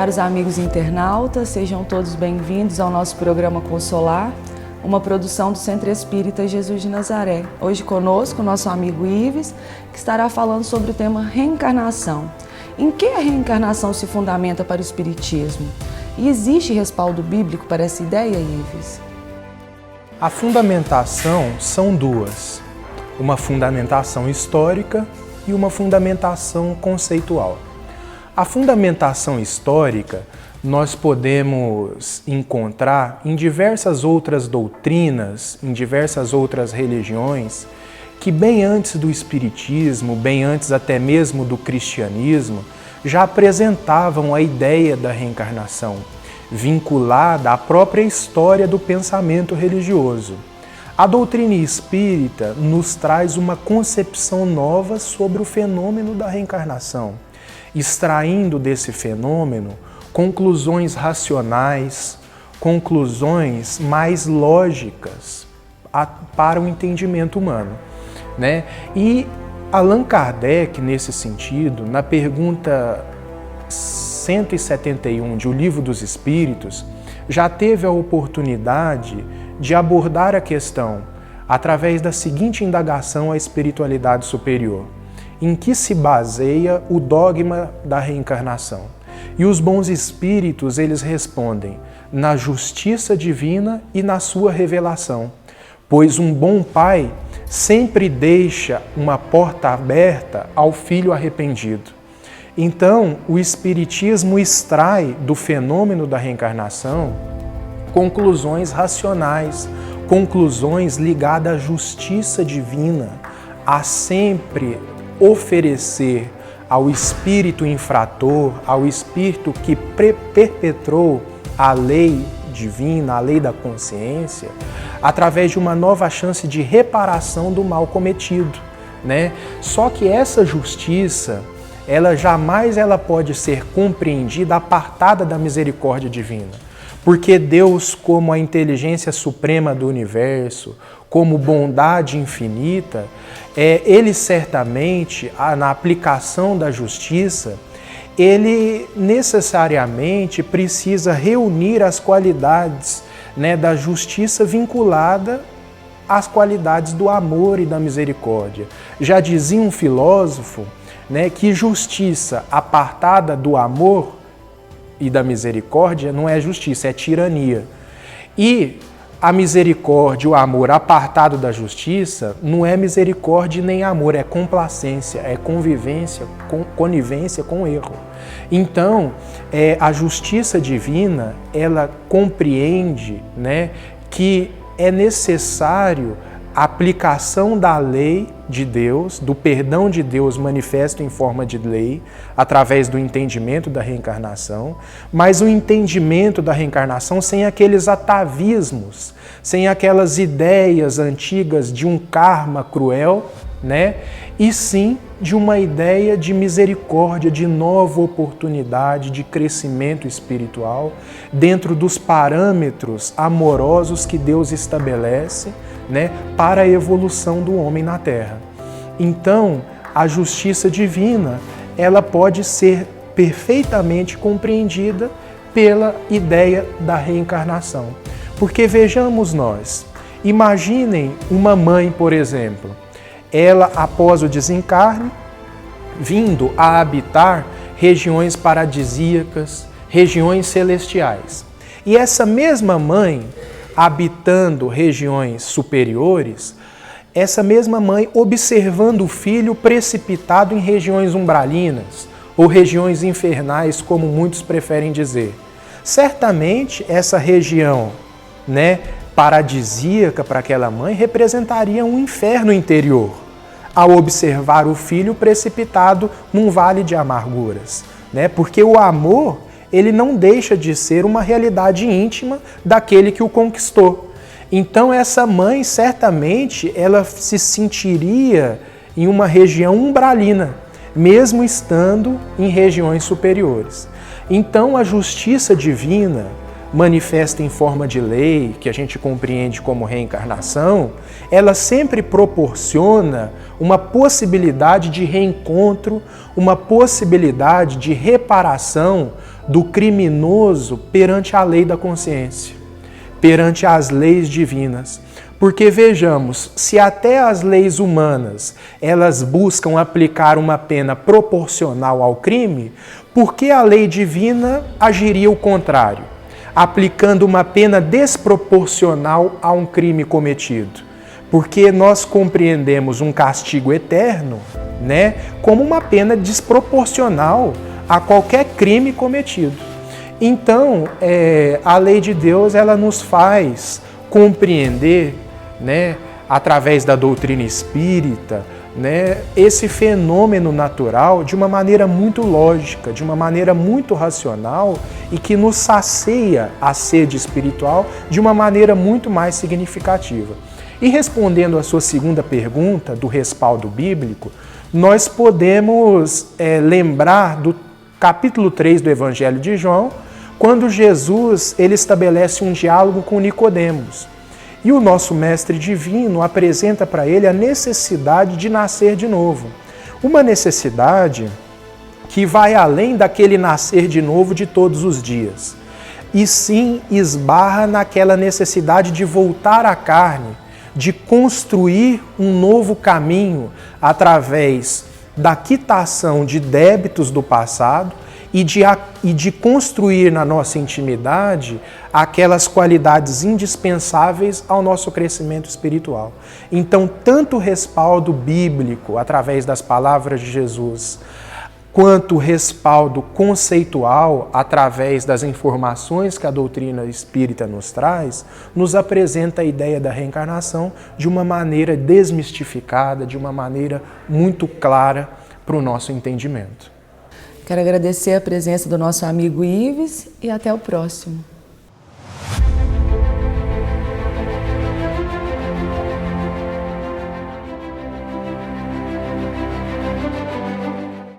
Caros amigos internautas, sejam todos bem-vindos ao nosso programa Consolar, uma produção do Centro Espírita Jesus de Nazaré. Hoje conosco o nosso amigo Ives, que estará falando sobre o tema reencarnação. Em que a reencarnação se fundamenta para o Espiritismo? E existe respaldo bíblico para essa ideia, Ives? A fundamentação são duas, uma fundamentação histórica e uma fundamentação conceitual. A fundamentação histórica nós podemos encontrar em diversas outras doutrinas, em diversas outras religiões, que bem antes do Espiritismo, bem antes até mesmo do cristianismo, já apresentavam a ideia da reencarnação, vinculada à própria história do pensamento religioso. A doutrina espírita nos traz uma concepção nova sobre o fenômeno da reencarnação, extraindo desse fenômeno conclusões racionais, conclusões mais lógicas para o entendimento humano, né? E Allan Kardec, nesse sentido, na pergunta 171 de O Livro dos Espíritos, já teve a oportunidade de abordar a questão através da seguinte indagação à espiritualidade superior: em que se baseia o dogma da reencarnação? E os bons espíritos, eles respondem: na justiça divina e na sua revelação. Pois um bom pai sempre deixa uma porta aberta ao filho arrependido. Então, o Espiritismo extrai do fenômeno da reencarnação conclusões racionais, conclusões ligadas à justiça divina, a sempre oferecer ao espírito infrator, ao espírito que perpetrou a lei divina, a lei da consciência, através de uma nova chance de reparação do mal cometido, né? Só que essa justiça, ela jamais pode ser compreendida apartada da misericórdia divina. Porque Deus, como a inteligência suprema do universo, como bondade infinita, Ele certamente, na aplicação da justiça, Ele necessariamente precisa reunir as qualidades, né, da justiça vinculada às qualidades do amor e da misericórdia. Já dizia um filósofo, né, que justiça apartada do amor e da misericórdia não é justiça, é tirania. E a misericórdia, o amor apartado da justiça, não é misericórdia nem amor, é complacência, é convivência, conivência com o erro. Então, a justiça divina, ela compreende, né, que é necessário a aplicação da lei de Deus, do perdão de Deus manifesto em forma de lei, através do entendimento da reencarnação, mas o entendimento da reencarnação sem aqueles atavismos, sem aquelas ideias antigas de um karma cruel, né? E sim de uma ideia de misericórdia, de nova oportunidade, de crescimento espiritual, dentro dos parâmetros amorosos que Deus estabelece, né, para a evolução do homem na Terra. Então, a justiça divina, ela pode ser perfeitamente compreendida pela ideia da reencarnação. Porque vejamos nós, imaginem uma mãe, por exemplo, ela, após o desencarne, vindo a habitar regiões paradisíacas, regiões celestiais. E essa mesma mãe, habitando regiões superiores, essa mesma mãe observando o filho precipitado em regiões umbralinas ou regiões infernais, como muitos preferem dizer. Certamente essa região, né, paradisíaca para aquela mãe representaria um inferno interior, ao observar o filho precipitado num vale de amarguras, né? Porque o amor, ele não deixa de ser uma realidade íntima daquele que o conquistou. Então essa mãe, certamente, ela se sentiria em uma região umbralina, mesmo estando em regiões superiores. Então a justiça divina, manifesta em forma de lei, que a gente compreende como reencarnação, ela sempre proporciona uma possibilidade de reencontro, uma possibilidade de reparação do criminoso perante a lei da consciência, perante as leis divinas. Porque vejamos, se até as leis humanas elas buscam aplicar uma pena proporcional ao crime, por que a lei divina agiria o contrário, aplicando uma pena desproporcional a um crime cometido? Porque nós compreendemos um castigo eterno, né, como uma pena desproporcional a qualquer crime cometido. Então, a lei de Deus ela nos faz compreender, né, através da doutrina espírita, né, esse fenômeno natural de uma maneira muito lógica, de uma maneira muito racional e que nos sacia a sede espiritual de uma maneira muito mais significativa. E respondendo à sua segunda pergunta do respaldo bíblico, nós podemos lembrar do capítulo 3 do Evangelho de João, quando Jesus ele estabelece um diálogo com Nicodemos. E o nosso mestre divino apresenta para ele a necessidade de nascer de novo. Uma necessidade que vai além daquele nascer de novo de todos os dias. E sim esbarra naquela necessidade de voltar à carne, de construir um novo caminho através da quitação de débitos do passado e de construir na nossa intimidade aquelas qualidades indispensáveis ao nosso crescimento espiritual. Então, tanto o respaldo bíblico, através das palavras de Jesus, quanto o respaldo conceitual, através das informações que a doutrina espírita nos traz, nos apresenta a ideia da reencarnação de uma maneira desmistificada, de uma maneira muito clara para o nosso entendimento. Quero agradecer a presença do nosso amigo Ives e até o próximo.